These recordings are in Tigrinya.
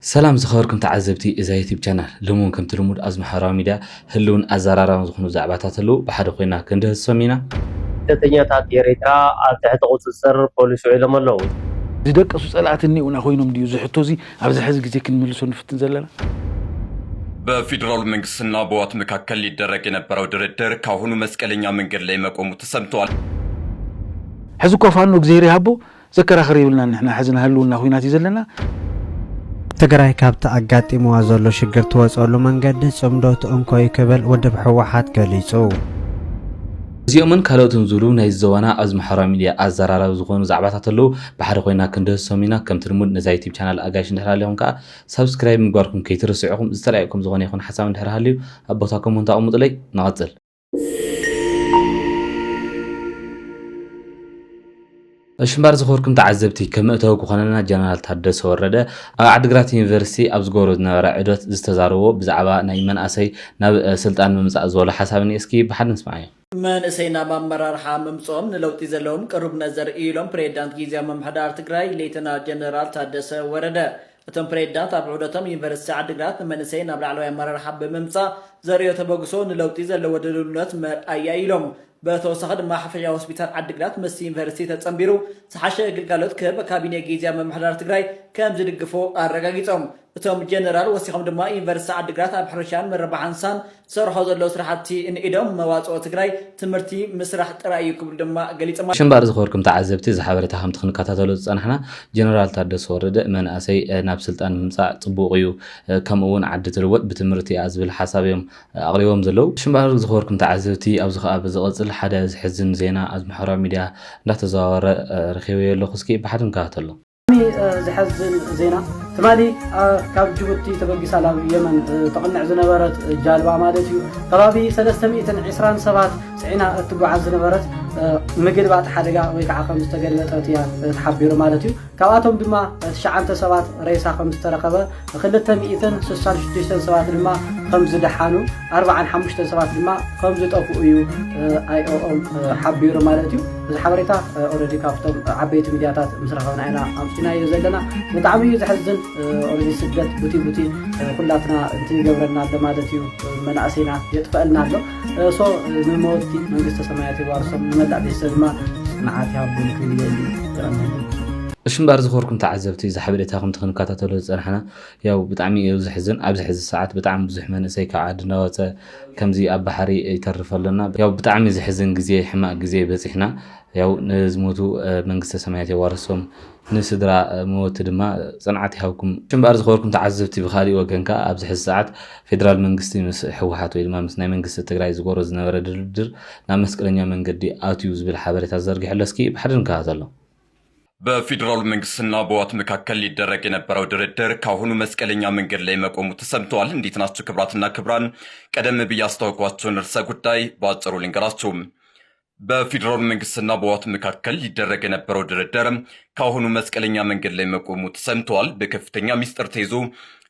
سلام زخوركم تعزبتي إذا يوتيوب channel لمون كم تلمود أزم حرام ميدا هلون أزرارا زخنو زعباتات له بحد خوينا كنده السمينا تتنياتات يريترا تحت قصصر بوليس علم الله زدك سؤالاتني ونا خوينهم ديو زحتوزي عبز حزق زي كنملسو نفتن زلنا በፌደራል መንግስትና በዋት መካከል ሊደረግ የነበረው ድርድር ካሁኑ መስቀለኛ መንገድ ላይ መቆሙ ተሰምቷል። حزق فانو غزيري هابو ذكر خريبلنا نحن حزنا هلونا خوينات يزلنا تግራይ ካብታ አጋጢሞ ዘሎ ሽግር ተወጸሉ መንገድ ጽምዶት እንኮይ ከበል ወደብ ሕዋሓት ገሊጹ እዚኦምን ካልኦትን ዝሉ ናይ ዘዋና ኣዝም ሓራም ሚድያ ኣዘራራብ ዝኾኑ ዛዕባታት ኣለው ብሓደ ኮይና ክንደሰሚና ከም ትልሙድ ነዛ ዩቲዩብ ቻናል ኣጋይሽ እንድሕራለኹም ከዓ ሰብስክራይብ ምግባርኩም ከይትርስዑኩም ዝተለያየኩም ዝኾነ ይኹን ሓሳብ እንድሕራሃልዩ ኣብ ቦታ ኮመንት ኣቕሙጡለይ ንቐጽል اشمبار زخوركم تعذبتي كم اتوقع خلنا جنرال تحدث ورده عدغرات يونيفرسيتي ابزغورود نبر عدوت زتزاربو بزعبا ناي مناسي ناب سلطان ممصا زول حسابني اسكي بحد نسمعي من اسينا بامرار حاممصوم نلوتي زلوم قرب نظر ايلوم بريزيدنت غيزيا ممحدار تግራይ ليتنا جنرال تحدث ورده اتم بريزيدنت ابعودتم يونيفرسيتي عدغرات من اسينا بلعلو امرار حب ممصا زريو تبغسو نلوتي زلو ودلولነት ايايلوم بتوسخد ما حفيا هوسبيتال عدغرات مس يونيفرسيتي تصمبيرو صحاشه ግልጋሎት ከካቢኔ ጊዜያ መምሕዳር ትግራይ ከም ዝድግፎ አረጋጊጾም እቶም ጀነራል ወሲኾም ድማ ዩኒቨርሲቲ ዓድግራት ኣብ ሕርሻን መረባሕንሳን ሰርሖ ዘሎ ስራሕቲ እንኢዶም መዋጽኦ ትግራይ ትምህርቲ ምስራሕ ጥራይ ክብል ድማ ገሊጾም ሽምባር ዝኸርኩም ተዓዘብቲ ዝሓበረታ ከም ትኽንካታተሉ ጸናሕና ጀነራል ታደሰ ወረደ መንኣሰይ ናብ ስልጣን ምምጻእ ጽቡቕ እዩ ከምኡውን ዓዲ ትልወጥ ብትምህርቲ ኣዝብል ሓሳብዮም ኣቕሪቦም ዘለው ሽምባር ዝኸርኩም ተዓዘብቲ ኣብዚ ኸኣ ብዝቕጽል ሓደ ዝሕዝን ዜና ኣብ ማሕበራዊ ሚድያ እንዳተዘዋወረ ረኺበዮ ኣለኹ እስኪ ብሓደ ንከታተሎ زحزن زينة تمالي كاب جبوتي تبقى سلام يمن تقنع زنبرت جالبا مالتي قرابي 320 سبات سعينا تبع زنبرت مقلبات حدقا ويكا خمس تقلبات تحبيرو مالتي كواتهم دما شعانت سبات رئيسا خمس ترقبة خلتا مئتن 66 سبات دما خمس دحانو 45 سبات دما خمس تقويو اي او حبيرو مالتي زحبريتا اوريدي كافتم عبيت ميدياتات مسرحون عينا امسينا يزلنا بطعمي زحزن اوريدي سدت بوتي كلاتنا انت جبرنا دمادتيو مناسينا يتفقلنا له سو نموتي منجست سماياتي وارسم مدع بيسما نعاتي هابون كليلي ሽምባር ዝኸርኩም ተዓዘብቲ ዝሓበረታኹም ትኽንካታተሉ ዝጸናሕና ያው ብጣዕሚ እዩ ዝሕዝን ኣብዚ ሕዚ ሰዓት ብጣዕሚ ብዙሕ መንእሰይ ካብ ዓዲ እናወፀ ከምዚ ኣብ ባሕሪ ይተርፈለና ያው ብጣዕሚ ዝሕዝን ግዜ ሕማቅ ግዜ በፂሕና ያው ንዝሞቱ መንግስተ ሰማያት የዋርሶም ንስድራ ሞት ድማ ጽንዓት ይሃብኩም ሽምባር ዝኸርኩም ተዓዘብቲ ብኻሊእ ወገንካ ኣብዚ ሕዚ ሰዓት ፌደራል መንግስቲ ምስ ሕወሓት ወይ ድማ ምስ ናይ መንግስቲ ትግራይ ዝጎሮ ዝነበረ ድርድር ናብ መስቀለኛ መንገዲ ኣትዩ ዝብል ሓበሬታ ዘርጊሕሎ እስኪ ብሓደ ንከታተሎ በፌደራል መንግስትና በዋት መካከል ሊደረግ የነበረው ድርድር ካሁኑ መስቀለኛ መንገድ ላይ መቆሙ ተሰምቷል። እንዴት ናችሁ ክብራትና ክብራን? ቀደም ብዬ አስተዋወቅኳችሁን ርዕሰ ጉዳይ በአጭሩ ልንገራችሁ። በፌደራል መንግስትና በዋት መካከል ሊደረግ የነበረው ድርድር ካሁኑ መስቀለኛ መንገድ ላይ መቆሙ ተሰምቷል። በከፍተኛ ሚስጥር ተይዞ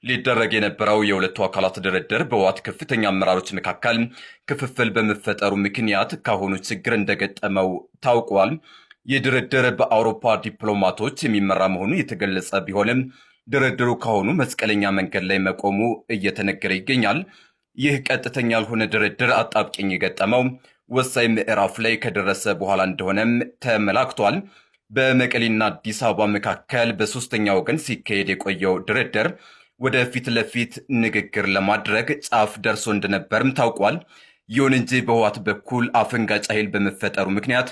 ሊደረግ የነበረው የሁለቱ አካላት ድርድር በዋት ከፍተኛ አመራሮች መካከል ክፍፍል በመፈጠሩ ምክንያት ካሁኑ ችግር እንደገጠመው ታውቋል። የድርድር በአውሮፓ ዲፕሎማቶች የሚመራ መሆኑ የተገለጸ ቢሆንም ድርድሩ ካሁኑ መስቀለኛ መንገድ ላይ መቆሙ እየተነገረ ይገኛል። ይህ ቀጥተኛ ያልሆነ ድርድር አጣብቂኝ የገጠመው ወሳኝ ምዕራፍ ላይ ከደረሰ በኋላ እንደሆነም ተመላክቷል። በመቀሌና አዲስ አበባ መካከል በሶስተኛ ወገን ሲካሄድ የቆየው ድርድር ወደ ፊት ለፊት ንግግር ለማድረግ ጫፍ ደርሶ እንደነበርም ታውቋል። ይሁን እንጂ በህወሓት በኩል አፈንጋጭ ኃይል በመፈጠሩ ምክንያት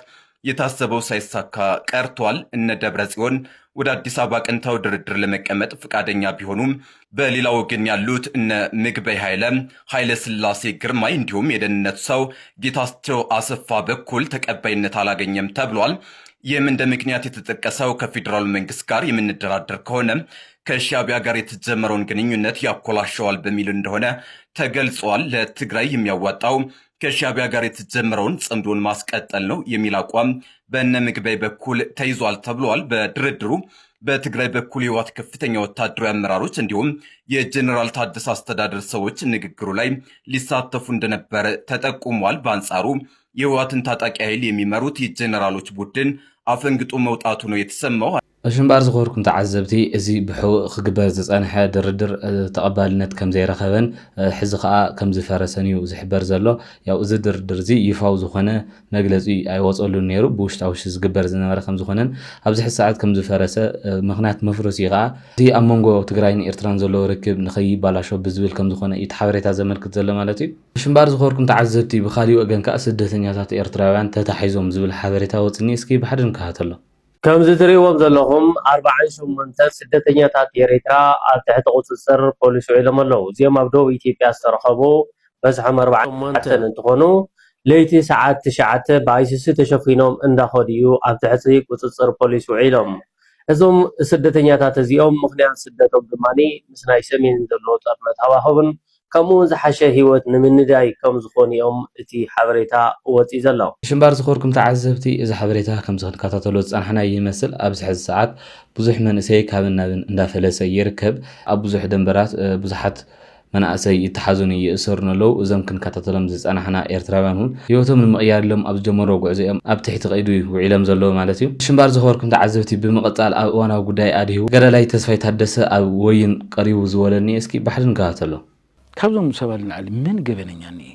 የታሰበው ሳይሳካ ቀርቷል። እነ ደብረ ጽዮን ወደ አዲስ አበባ ቀንተው ድርድር ለመቀመጥ ፈቃደኛ ቢሆኑም በሌላ ወገን ያሉት እነ ምግበይ ኃይለ ስላሴ ግርማይ እንዲሁም የደህንነት ሰው ጌታቸው አሰፋ በኩል ተቀባይነት አላገኘም ተብሏል። ይህም እንደ ምክንያት የተጠቀሰው ከፌዴራል መንግስት ጋር የምንደራደር ከሆነ ከሻዕቢያ ጋር የተጀመረውን ግንኙነት ያኮላሸዋል በሚል እንደሆነ ተገልጿል። ለትግራይ የሚያዋጣው ከሻዕቢያ ጋር የተጀመረውን ጽምዶን ማስቀጠል ነው የሚል አቋም በእነ ምግበይ በኩል ተይዟል ተብሏል። በድርድሩ በትግራይ በኩል የህወሓት ከፍተኛ ወታደራዊ አመራሮች እንዲሁም የጀነራል ታደሰ አስተዳደር ሰዎች ንግግሩ ላይ ሊሳተፉ እንደነበር ተጠቁሟል። በአንጻሩ የህወሓትን ታጣቂ ኃይል የሚመሩት የጀነራሎች ቡድን አፈንግጦ መውጣቱ ነው የተሰማው። ሽምባር ዝኸርኩም ተዓዘብቲ እዚ ብሕውቕ ክግበር ዝጸንሐ ድርድር ተቐባልነት ከም ዘይረኸበን ሕዚ ከዓ ከም ዝፈረሰን እዩ ዝሕበር ዘሎ። ያው እዚ ድርድር እዚ ይፋዊ ዝኾነ መግለጺ ኣይወጸሉን ነይሩ ብውሽጣ ውሽጢ ዝግበር ዝነበረ ከም ዝኾነን ኣብዚ ሕዚ ሰዓት ከም ዝፈረሰ ምኽንያት መፍረሲ ከዓ እቲ ኣብ መንጎ ትግራይን ኤርትራን ዘሎ ርክብ ንኸይባላሾ ብዝብል ከም ዝኾነ እቲ ሓበሬታ ዘመልክት ዘሎ ማለት እዩ። ሽምባር ዝኸርኩም ተዓዘብቲ ብኻሊእ ወገን ከዓ ስደተኛታት ኤርትራውያን ተታሒዞም ዝብል ሓበሬታ ወፅኒ እስኪ ብሓደ ንከታተሎ። ከም ዝትሪእዎም ዘለኹም 48 ስደተኛታት ኤርትራ ኣብ ትሕቲ ቁፅፅር ፖሊስ ውዒሎም ኣለዉ። እዚኦም ኣብ ደቡብ ኢትዮጵያ ዝተረኸቡ በዝሖም 48 እንትኾኑ ለይቲ ሰዓት 9 ብኣይሲሲ ተሸፊኖም እንዳኸዱ እዩ ኣብ ትሕቲ ቁፅፅር ፖሊስ ውዒሎም። እዞም ስደተኛታት እዚኦም ምኽንያት ስደቶም ድማኒ ምስ ናይ ሰሜን ዘሎ ጦርነት ሃዋህውን ከምኡ ዝሓሸ ህይወት ንምንዳይ ከም ዝኾኑ እዮም እቲ ሓበሬታ ወፂኡ ዘሎ። ሽምባር ዝኸርኩም ተዓዘብቲ እዚ ሓበሬታ ከም ዝከታተሎ ዝፀናሕና ይመስል ኣብዚ ሕዚ ሰዓት ብዙሕ መንእሰይ ካብን ናብን እንዳፈለሰ ይርከብ። ኣብ ብዙሕ ደንበራት ብዙሓት መናእሰይ ይተሓዙን ይእሰሩን ኣለዉ። እዞም ክንከታተሎም ዝፀናሕና ኤርትራውያን እውን ህይወቶም ንምቕያር ኢሎም ኣብ ዝጀመሮ ጉዕዞ እዮም ኣብ ትሕቲ ቀይዱ ውዒሎም ዘለዉ ማለት እዩ። ሽምባር ዝኸርኩም ተዓዘብቲ ብምቕፃል ኣብ እዋናዊ ጉዳይ ኣድሂቡ ገዳላይ ተስፋይ ታደሰ ኣብ ወይን ቀሪቡ ዝበለኒ እስኪ ባሕዲ ንከታተሎ። ካብዞም ሰባት ንዓሊ ምን ገበነኛ እኒአ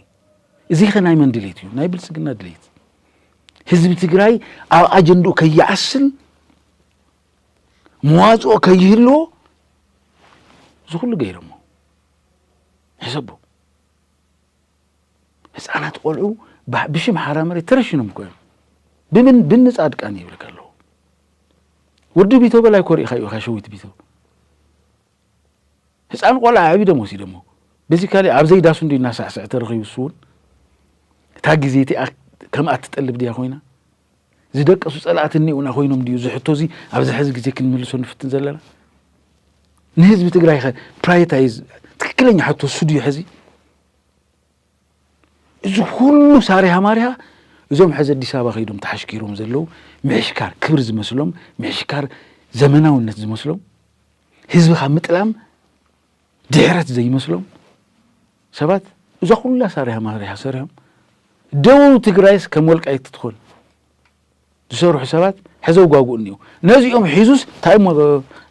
እዚ ኸ ናይ መን ድሌት እዩ? ናይ ብልፅግና ድሌት ህዝቢ ትግራይ ኣብ ኣጀንድኡ ከይዓስል መዋፅኦ ከይህልዎ ዝኩሉ ገይሮሞ ሕሰቡ ህፃናት ቆልዑ ብሽም ሓራ መሬት ተረሽኖም ኮይኖም ብምን ብንፃድቃን ይብልክ ኣለዎ። ወዲ ቢቶ በላይ ኮሪእኻ ኢኻ ሸዊት ቢቶ ህፃን ቆልዓ ዓብይ ደሞ ወሲደሞ በዚ ካሊ ኣብ ዘይዳሱ እንዲ እናሳዕስዕ ተረኺቡ እሱውን እታ ግዜቲ ከም ኣትጠልብ ድያ ኮይና ዝደቀሱ ጸላእት እኒኡና ኮይኖም ድዩ ዝሕቶ እዚ ኣብዚ ሕዚ ግዜ ክንምልሶ ንፍትን ዘለና ንህዝቢ ትግራይ ፕራዮሪታይዝ ትክክለኛ ሕቶ እሱ ድዩ ሕዚ እዚ ኩሉ ሳሪሃ ማሪሃ እዞም ሕዚ ኣዲስ ኣበባ ከይዶም ተሓሽኪሮም ዘለዉ ምዕሽካር ክብሪ ዝመስሎም ምዕሽካር ዘመናውነት ዝመስሎም ህዝቢ ካብ ምጥላም ድሕረት ዘይመስሎም ሰባት እዛ ኩላ ሳሪሃ ማሪሃ ሰሪሖም ደቡብ ትግራይስ ከም ወልቃይት ትኾን ዝሰርሑ ሰባት ሕዘው ጓጉእ እኒኡ ነዚኦም ሒዙስ እንታይ እሞ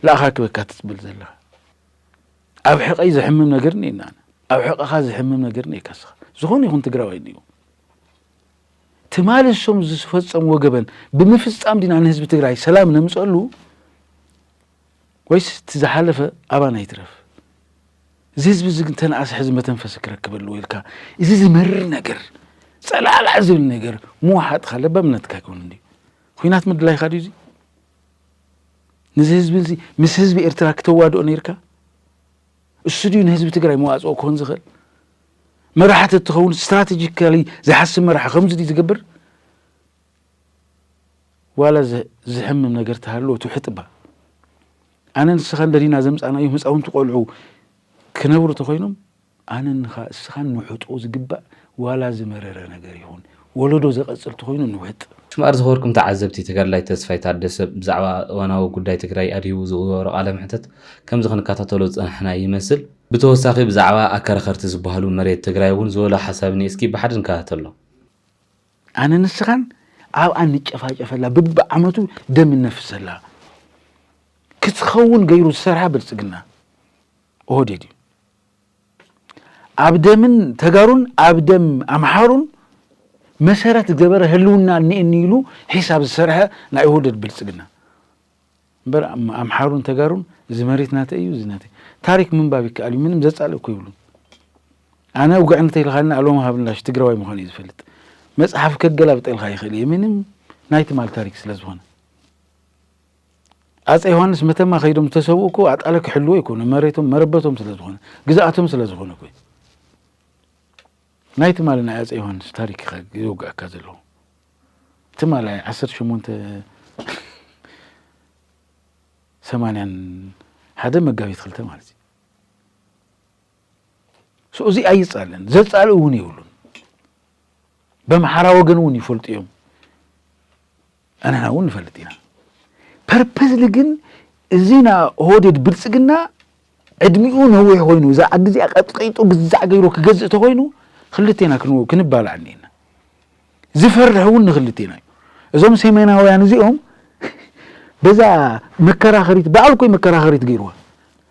ለኣኻ ክበካ ትፅብል ዘለኻ ኣብ ሕቐይ ዝሕምም ነገር እኒአና ኣብ ሕቐኻ ዝሕምም ነገር እኒአካስኻ ዝኾነ ይኹን ትግራዋይ እኒኡ ትማሊ እሶም ዝፈፀምዎ ገበን ብምፍፃም ዲና ንህዝቢ ትግራይ ሰላም ነምፀሉ ወይስ እቲ ዝሓለፈ ኣባና ይትረፍ እዚ ህዝቢ እዚ ተንኣሰ ሕዚ መተንፈሲ ክረክበሉ ኢልካ እዚ ዝመርር ነገር ፀላዕላዕ ዝብል ነገር ምዋሓጥካ ለበእምነትካ ይኮን እንዲ ኩናት ምድላይካ ድዩ እዚ ነዚ ህዝቢ እዚ ምስ ህዝቢ ኤርትራ ክተዋድኦ ነይርካ እሱ ድዩ ንህዝቢ ትግራይ መዋፅኦ ክኾን ዝኽእል መራሕቲ እትኸውን ስትራቴጂካሊ ዝሓስብ መራሒ ከምዚ ድዩ ዝገብር ዋላ ዝሕምም ነገር ተሃልዎ ትውሕጥባ ኣነ ንስኻ እንደዲና ዘምፃና እዮም ህፃውንቲ ቆልዑ ክነብሩ ተኮይኖም ኣነ ንኻ እስኻ ንውሕጦ ዝግባእ ዋላ ዝመረረ ነገር ይኹን ወለዶ ዘቐፅል ተኮይኑ ንውሕጥ። ሽምባር ዝኸርኩም ተዓዘብቲ ተጋድላይ ተስፋይ ታደሰ ብዛዕባ እዋናዊ ጉዳይ ትግራይ ኣድሂቡ ዝገበሮ ቃለ ምሕተት ከምዚ ክንከታተሎ ዝፀናሕና ይመስል። ብተወሳኺ ብዛዕባ ኣከራኸርቲ ዝበሃሉ መሬት ትግራይ እውን ዝበሎ ሓሳብ እኒአ እስኪ ብሓደ ንከታተሎ። ኣነ ንስኻን ኣብ ኣንጨፋጨፈላ ብብዓመቱ ደም ነፍሰላ ክትኸውን ገይሩ ዝሰርሓ ብልፅግና ኦህዴድ እዩ ኣብ ደምን ተጋሩን ኣብ ደም ኣምሓሩን መሰረት ገበረ ህልውና እኒአኒ ኢሉ ሒሳብ ዝሰርሐ ናይ ኦህዴድ ብልፅግና እምበር ኣምሓሩን ተጋሩን እዚ መሬት ናተ እዩ እዚ ናተ ታሪክ ምንባብ ይከኣል እዩ ምንም ዘፃልእ እኮ ይብሉን ኣነ ውግዕነት ኢልካልና ኣልቦም ሃብላሽ ትግራዋይ ምዃኑ እዩ ዝፈልጥ መፅሓፍ ከገላብጠ ኢልካ ይኽእል እየ ምንም ናይ ትማል ታሪክ ስለ ዝኾነ ኣፄ ዮሃንስ መተማ ከይዶም ተሰብኡ እኮ ኣጣለ ክሕልዎ ይኮኑ መሬቶም መረበቶም ስለ ዝኾነ ግዛኣቶም ስለ ዝኾነ ኮይ ናይ ትማል ናይ ኣፄ ዮሃንስ ታሪክ ይውግዐካ ዘለዎ ትማል 1881 መጋቢት 2 ማለት እዩ እዚ ኣይፃለን ዘፃልኡ እውን ይብሉን በምሓራ ወገን እውን ይፈልጡ እዮም ኣነና እውን ንፈልጥ ኢና ፐርፐዝሊ ግን እዚና ኦህዴድ ብልፅግና ዕድሚኡ ነዊሕ ኮይኑ እዛ ግዜ ቀጥቂጡ ግዛዕ ገይሮ ክገዝእ ተኮይኑ ክልቴና ክንባላዕ እኒአና ዝፈርሕ እውን ንክልቴና እዩ እዞም ሰሜናውያን እዚኦም بزا مكراخريت بعلكو مكراخريت غيروا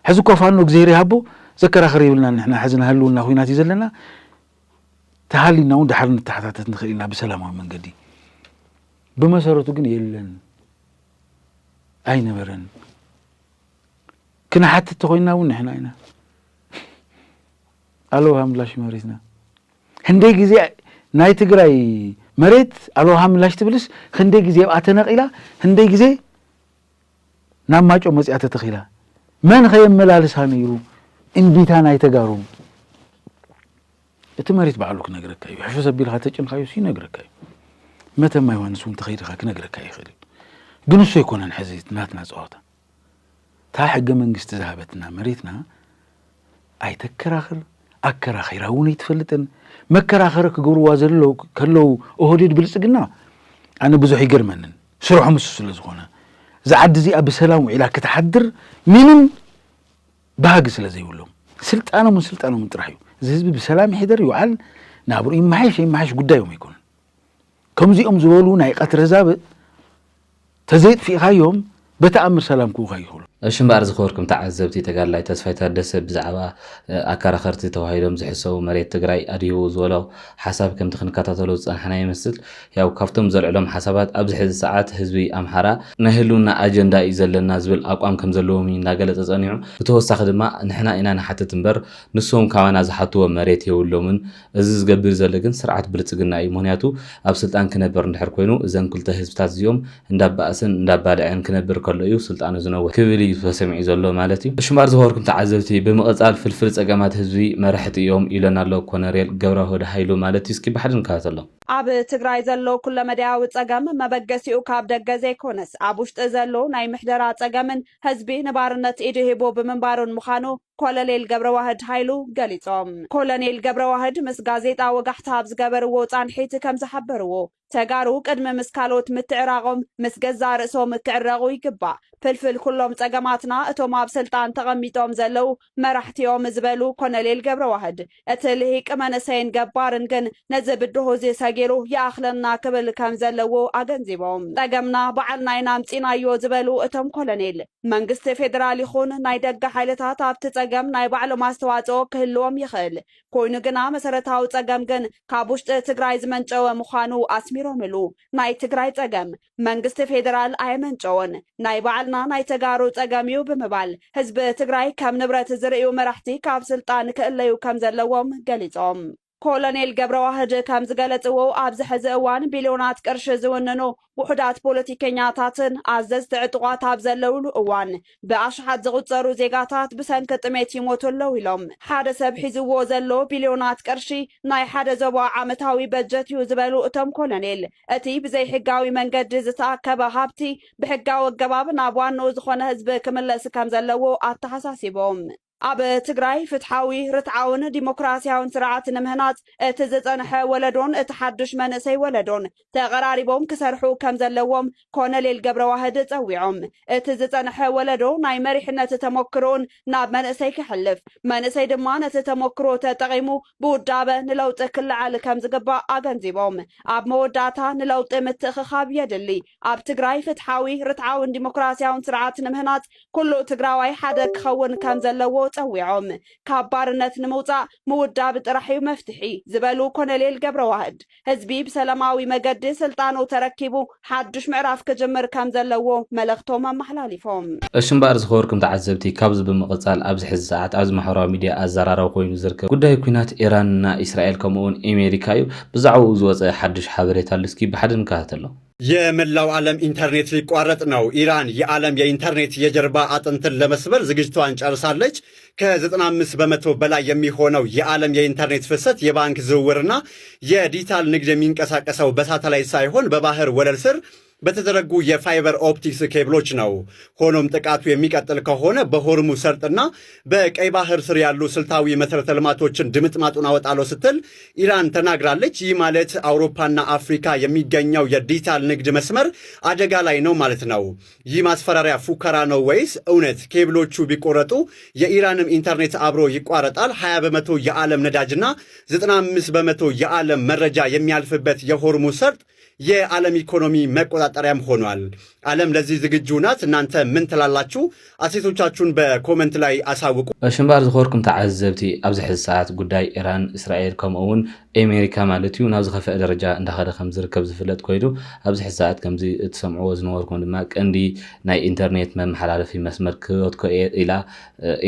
حزو كفانو غزيري هابو زكراخري يبلنا نحنا حزنا هلونا خوينات يزلنا تحالينا وند حرن تحتاتت نخيلنا بسلامه منقدي بمسارته ግን የለን አይነበረን كنا حتى تخوينا ونحنا هنا አሎሃ ምላሽ መሬትና ህንደይ ጊዜ ናይ ትግራይ መሬት አሎሃ ምላሽ ትብልስ ህንደይ ጊዜ አተነቂላ ህንደይ ጊዜ ናማጮ መጽያተ ተኺላ ማን ኸየመላልሳ ነይሩ እንቢታ ናይ ተጋሩ እቲ መሬት ባዕሉ ክነግረካዩ ሕሾ ሰቢልካ ተጭንካዩ ሲነግረካዩ متى ما يوانسون تخيرها كنقرك أي خير قنصو يكون حزيت ناتنا صوتا تا حق منقست ذهبتنا مريتنا أي تكر آخر أكر آخر هوني تفلتن مكر آخرك قولوا وازلو كلو أهديد بالسقنا أنا بزوحي قرمنن سروح مسوس لزغونا زعد زي أبي سلام إلى كتحدر منن باقس لزي ولهم سلت أنا من ترحيو زي حزبي بسلام حدر يوعل نابر إما حيش قدايهم يكون كم زي زولونا يقتر زابط تزيد في غايهم بتأمر سلامكو غايهول እሽም ባርዝ ኸርኩም ተዓዘብቲ ተጋድላይ ተስፋይ ታደሰ ብዛዕባ ኣከራኸርቲ ተዋሂዶም ዝሕሰቡ መሬት ትግራይ ኣድሂቡ ዝበሎ ሓሳብ ከምቲ ክንከታተሎ ዝፀንሐና ይመስል ያው ካብቶም ዘልዕሎም ሓሳባት ኣብዚ ሕዚ ሰዓት ህዝቢ ኣምሓራ ናይ ህልውና ኣጀንዳ እዩ ዘለና ዝብል ኣቋም ከም ዘለዎም እናገለፀ ፀኒዑ ብተወሳኺ ድማ ንሕና ኢና ንሓትት እምበር ንሶም ካባና ዝሓትዎ መሬት የብሎምን እዚ ዝገብር ዘሎ ግን ስርዓት ብልፅግና እዩ ምክንያቱ ኣብ ስልጣን ክነብር እንድሕር ኮይኑ እዘን ክልተ ህዝብታት እዚኦም እንዳባእስን እንዳባልዕን ክነብር ከሎ እዩ ስልጣኑ ዝነውሕ ክብል فسمعي زلو مالتي شمار زهوركم تعزبتي بمقصال فلفل صقامات حزبي مرحت يوم إلنا لو كونريل غبره هدا حيلو مالتي اسكي بحدن كاتلو ኣብ ትግራይ ዘሎ ኩለ መድያዊ ፀገም መበገሲኡ ካብ ደገ ዘይኮነስ ኣብ ውሽጢ ዘሎ ናይ ምሕደራ ፀገምን ህዝቢ ንባርነት ኢድሂቦ ብምንባሩን ምዃኑ ኮሎኔል ገብረዋህድ ሃይሉ ገሊጾም ኮሎኔል ገብረዋህድ ምስ ጋዜጣ ወጋሕታ ኣብ ዝገበርዎ ጻንሒት ከም ዝሓበርዎ ተጋሩ ቅድሚ ምስ ካልኦት ምትዕራቆም ምስ ገዛ ርእሶም ክዕረቑ ይግባእ ፍልፍል ኩሎም ፀገማትና እቶም ኣብ ስልጣን ተቐሚጦም ዘለው መራሕቲኦም ዝበሉ ኮሎኔል ገብረዋህድ እቲ ልሂቅ መነሰይን ገባርን ግን ነዚ ብድሆ ሰጊሩ ያኽለና ክብል ከም ዘለዎ ኣገንዚቦም ጠገምና በዓልና ኢና ምፂናዮ ዝበሉ እቶም ኮሎኔል መንግስቲ ፌደራል ይኹን ናይ ደገ ሓይልታት ኣብቲ ፀገም ናይ ባዕሎም ኣስተዋፅኦ ክህልዎም ይኽእል ኮይኑ ግና መሰረታዊ ፀገም ግን ካብ ውሽጢ ትግራይ ዝመንጨወ ምዃኑ ኣስሚሮምሉ ናይ ትግራይ ፀገም መንግስቲ ፌደራል ኣይመንጨወን ናይ ባዕልና ናይ ተጋሩ ፀገም እዩ ብምባል ህዝቢ ትግራይ ከም ንብረት ዝርእዩ መራሕቲ ካብ ስልጣን ክእለዩ ከም ዘለዎም ገሊጾም ኮሎኔል ገብረዋህድ ከም ዝገለጽዎ ኣብዚ ሕዚ እዋን ቢልዮናት ቅርሺ ዝውንኑ ውሕዳት ፖለቲከኛታትን ኣዘዝቲ ዕጡቋት ኣብ ዘለውሉ እዋን ብኣሽሓት ዝቁፀሩ ዜጋታት ብሰንኪ ጥሜት ይሞቱ ኣለው ኢሎም ሓደ ሰብ ሒዝዎ ዘሎ ቢልዮናት ቅርሺ ናይ ሓደ ዞባ ዓመታዊ በጀት እዩ ዝበሉ እቶም ኮሎኔል እቲ ብዘይ ሕጋዊ መንገዲ ዝተኣከበ ሃብቲ ብሕጋዊ ኣገባብ ናብ ዋንኡ ዝኾነ ህዝቢ ክምለስ ከም ዘለዎ ኣተሓሳሲቦም ኣብ ትግራይ ፍትሓዊ ርትዓውን ዲሞክራሲያውን ስርዓት ንምህናፅ እቲ ዝፀንሐ ወለዶን እቲ ሓድሽ መንእሰይ ወለዶን ተቀራሪቦም ክሰርሑ ከም ዘለዎም ኮሎኔል ገብረዋህድ ፀዊዖም እቲ ዝፀንሐ ወለዶ ናይ መሪሕነት ተሞክሮን ናብ መንእሰይ ክሕልፍ መንእሰይ ድማ ነቲ ተሞክሮ ተጠቂሙ ብውዳበ ንለውጢ ክለዓል ከም ዝግባእ ኣገንዚቦም ኣብ መወዳእታ ንለውጢ ምትእኽኻብ የድሊ ኣብ ትግራይ ፍትሓዊ ርትዓውን ዲሞክራሲያውን ስርዓት ንምህናፅ ኩሉ ትግራዋይ ሓደ ክኸውን ከም ዘለዎ ፀዊዖም ካብ ባርነት ንምውፃእ ምውዳብ ጥራሕ እዩ መፍትሒ ዝበሉ ኮሎኔል ገብረዋህድ ህዝቢ ብሰላማዊ መገዲ ስልጣኑ ተረኪቡ ሓድሽ ምዕራፍ ክጅምር ከም ዘለዎ መልእኽቶም ኣመሓላሊፎም እሽምባር ዝኸበርኩም ተዓዘብቲ ካብዚ ብምቕፃል ኣብዚ ሕዚ ሰዓት ኣብዚ ማሕበራዊ ሚድያ ኣዘራረብ ኮይኑ ዝርከብ ጉዳይ ኩናት ኢራንና እስራኤል ከምኡውን ኣሜሪካ እዩ ብዛዕባኡ ዝወፀ ሓድሽ ሓበሬታ ኣሎ እስኪ ብሓደ ንከታተሎ የመላው ዓለም ኢንተርኔት ሊቋረጥ ነው። ኢራን የዓለም የኢንተርኔት የጀርባ አጥንትን ለመስበር ዝግጅቷን ጨርሳለች። ከ95 በመቶ በላይ የሚሆነው የዓለም የኢንተርኔት ፍሰት የባንክ ዝውውርና የዲጂታል ንግድ የሚንቀሳቀሰው በሳተላይት ሳይሆን በባህር ወለል ስር በተዘረጉ የፋይበር ኦፕቲክስ ኬብሎች ነው። ሆኖም ጥቃቱ የሚቀጥል ከሆነ በሆርሙዝ ሰርጥና በቀይ ባህር ስር ያሉ ስልታዊ መሰረተ ልማቶችን ድምጥማጡን አወጣለሁ ስትል ኢራን ተናግራለች። ይህ ማለት አውሮፓና አፍሪካ የሚገኘው የዲጂታል ንግድ መስመር አደጋ ላይ ነው ማለት ነው። ይህ ማስፈራሪያ ፉከራ ነው ወይስ እውነት? ኬብሎቹ ቢቆረጡ የኢራንም ኢንተርኔት አብሮ ይቋረጣል። 20 በመቶ የዓለም ነዳጅና 95 በመቶ የዓለም መረጃ የሚያልፍበት የሆርሙዝ ሰርጥ የዓለም ኢኮኖሚ መቆጣጠሪያም ሆኗል። ዓለም ለዚህ ዝግጁ ናት። እናንተ ምን ትላላችሁ? አስተያየቶቻችሁን በኮመንት ላይ አሳውቁ። ሽምባር ዝኸርኩም ተዓዘብቲ ኣብዚ ሕዚ ሰዓት ጉዳይ ኢራን እስራኤል ከምኡውን አሜሪካ ማለት እዩ ናብ ዝኸፍአ ደረጃ እንዳኸደ ከም ዝርከብ ዝፍለጥ ኮይኑ ኣብዚ ሕዚ ሰዓት ከምዚ እትሰምዕዎ ዝነበርኩም ድማ ቀንዲ ናይ ኢንተርኔት መመሓላለፊ መስመር ክወትኮ ኢላ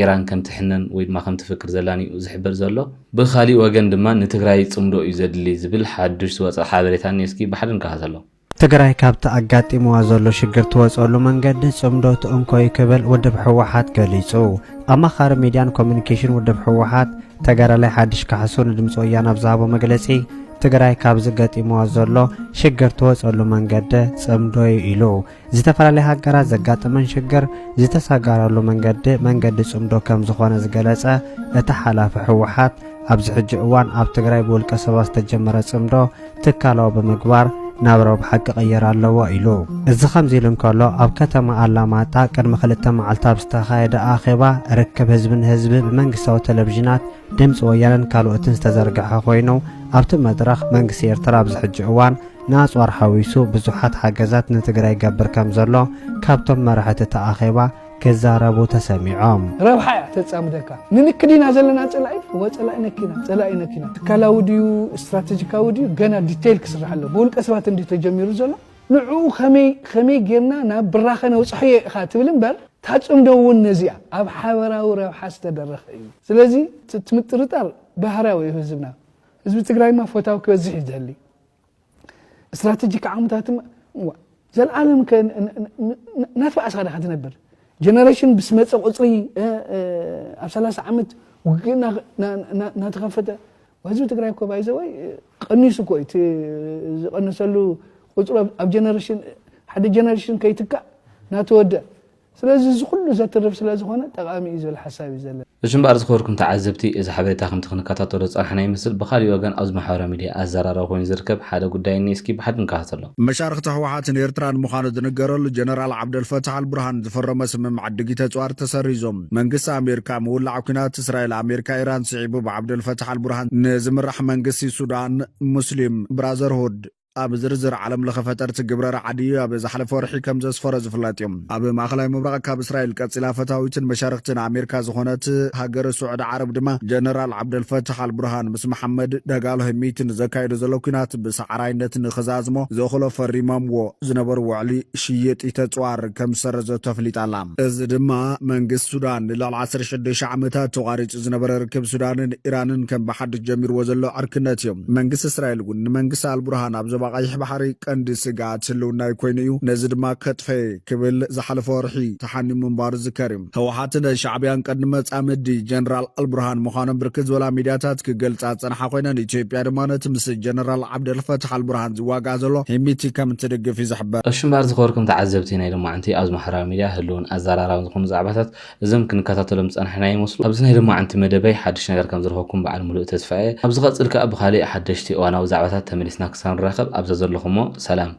ኢራን ከም ትሕነን ወይ ድማ ከም ትፍክር ዘላን እዩ ዝሕብር ዘሎ። ብኻሊእ ወገን ድማ ንትግራይ ጽምዶ እዩ ዘድሊ ዝብል ሓድሽ ዝወፅእ ሓበሬታ እስኪ ብሓደ ንከታተሎ። ትግራይ ካብቲ ኣጋጢምዋ ዘሎ ሽግር ትወፀሉ መንገዲ ጽምዶ ትእንኮይ ክብል ውድብ ሕወሓት ገሊጹ። ኣማኻሪ ሚድያን ኮሚኒኬሽን ውድብ ሕወሓት ተጋዳላይ ሓድሽ ካሕሱ ንድምፂ ወያነ ኣብ ዝሃቦ መግለጺ ትግራይ ካብ ዝገጢምዋ ዘሎ ሽግር ትወፀሉ መንገዲ ጽምዶ ኢሉ ዝተፈላለዩ ሃገራት ዘጋጥመን ሽግር ዝተሰጋረሉ መንገዲ ጽምዶ ከም ዝኾነ ዝገለጸ እቲ ሓላፊ ሕወሓት ኣብዚ ሕጂ እዋን ኣብ ትግራይ ብውልቀ ሰባት ዝተጀመረ ጽምዶ ትካላዊ ብምግባር ናብሮ ብሓቂ ቀየር ኣለዎ ኢሉ እዚ ከምዚ ኢሉ እንከሎ ኣብ ከተማ ኣላማጣ ቅድሚ 2 መዓልታት ዝተኻየደ ኣኼባ ርክብ ህዝብን ህዝቢ ብመንግስታዊ ቴሌቪዥናት ድምፂ ወያነን ካልኦትን ዝተዘርግሐ ኮይኑ ኣብቲ መድረኽ መንግስቲ ኤርትራ ኣብዚ ሕጂ እዋን ንኣጽዋር ሓዊሱ ብዙሓት ሓገዛት ንትግራይ ገብር ከም ዘሎ ካብቶም መራሕቲ እቲ ኣኼባ ክዛረቡ ተሰሚዖም። ረብሓ ተጻምደካ ንንክዲና ዘለና ጸላኢ ወጸላኢ ነኪና ትካላዊ ድዩ ስትራቴጂካዊ ድዩ ገና ዲቴይል ክስራሕ ኣሎ ብውልቀ ሰባት እንዲ ተጀሚሩ ዘሎ ንዑ ከመይ ጌርና ናብ ብራኸ ነውፅሕየ ኢኻ ትብል እምበር ታጽምዶ እውን ነዚኣ ኣብ ሓበራዊ ረብሓ ዝተደረኸ እዩ። ስለዚ ትምጥርጣር ባህራዊ ህዝብና ህዝቢ ትግራይማ ፎታው ክበዝሕ ይደሊ ስትራቴጂክ ዓሙታትማ ዘለዓለም ናትባኣስ ኸዳ ክትነብር ጀነሬሽን ብስመፀ ቁፅሪ ኣብ 30 ዓመት ውግእና ናተኸፈተ ህዝቢ ትግራይ እኮ ባይዘወይ ቀኒሱ እኮ እቲ ዝቐንሰሉ ቁፅሩ ኣብ ጀነሬሽን ሓደ ጀነሬሽን ከይትካእ ናተወድእ ስለዚ እዚ ኩሉ ዘትርፍ ስለዝኾነ ጠቃሚ እዩ ዝብል ሓሳብ እዩ ዘለና። ሽምባር ዝኸርኩም ተዓዘብቲ እዚ ሓበሬታ ከምቲ ክንከታተሎ ፀናሕና ይመስል። ብኻሊእ ወገን ኣብዚ ማሕበራዊ ሚድያ ኣዘራረብ ኮይኑ ዝርከብ ሓደ ጉዳይ እስኪ ብሓደ ንከታተሎ። መሻርክቲ ሕወሓትን ኤርትራን ምዃኑ ዝንገረሉ ጀነራል ዓብደልፈታሕ አልቡርሃን ዝፈረመ ስምምዕ ድጊ ተፅዋር ተሰሪዞም መንግስቲ ኣሜሪካ ምውላዕ ኩናት እስራኤል ኣሜሪካ ኢራን ስዒቡ ብዓብደልፈታሕ አልቡርሃን ንዝምራሕ መንግስቲ ሱዳን ሙስሊም ብራዘርሁድ ኣብ ዝርዝር ዓለም ለኸ ፈጠርቲ ግብረራ ዓድዩ ኣብ ዝሓለፈ ወርሒ ከም ዘስፈረ ዝፍለጥ እዮም። ኣብ ማእኸላይ ምብራቕ ካብ እስራኤል ቀፂላ ፈታዊትን መሻርክትን ኣሜሪካ ዝኾነት ሃገር ስዑድ ዓረብ ድማ ጀነራል ዓብደልፈታሕ አልቡርሃን ምስ መሐመድ ደጋሎ ህሚትን ዘካይዱ ዘሎ ኩናት ብሰዕራይነት ንኽዛዝሞ ዘኽእሎ ፈሪሞምዎ ዝነበሩ ውዕሊ ሽይጥ ተፅዋር ከም ዝሰረዞ ተፍሊጣላ። እዚ ድማ መንግስቲ ሱዳን ንልዕሊ 16 ዓመታት ተቋሪፁ ዝነበረ ርክብ ሱዳንን ኢራንን ከም ብሓድሽ ጀሚርዎ ዘሎ ዕርክነት እዮም። መንግስቲ እስራኤል እውን ንመንግስቲ አልቡርሃን ኣብ ባቃይሕ ባሕሪ ቀንዲ ስጋት ህልውና ኮይኑ እዩ ነዚ ድማ ከጥፈ ክብል ዝሓለፈ ወርሒ ተሓኒሙ ምንባሩ ዝከር እዩ። ህወሓትን ሻዕብያን ቀንዲ መጻምዲ ጀነራል አልቡርሃን ምዃኖም ብርክት ዝበላ ሚድያታት ክገልጻ ፀንሓ ኮይነን ኢትዮጵያ ድማ ነቲ ምስ ጀነራል ዓብደልፈታሕ አልቡርሃን ዝዋጋእ ዘሎ ሂሚቲ ከም እትድግፍ እዩ ዝሕበር። ሽምባር ዝኸርኩም ተዓዘብቲ ናይ ልማዓንቲ ኣብዚ ማሕበራዊ ሚድያ ህልውን ኣዘራራቢ ዝኾኑ ዛዕባታት እዞም ክንከታተሎም ፀናሕና ይመስሉ። ኣብዚ ናይ ልማዓንቲ መደበይ ሓድሽ ነገር ከም ዝረኸብኩም በዓል ሙሉእ ተስፋየ ኣብ ዝቐፅል ከዓ ብኻሊእ ሓደሽቲ እዋናዊ ዛዕባታት ተመሊስና ክሳብ ንራኸብ ኣብዛ ዘለኹሞ ሰላም።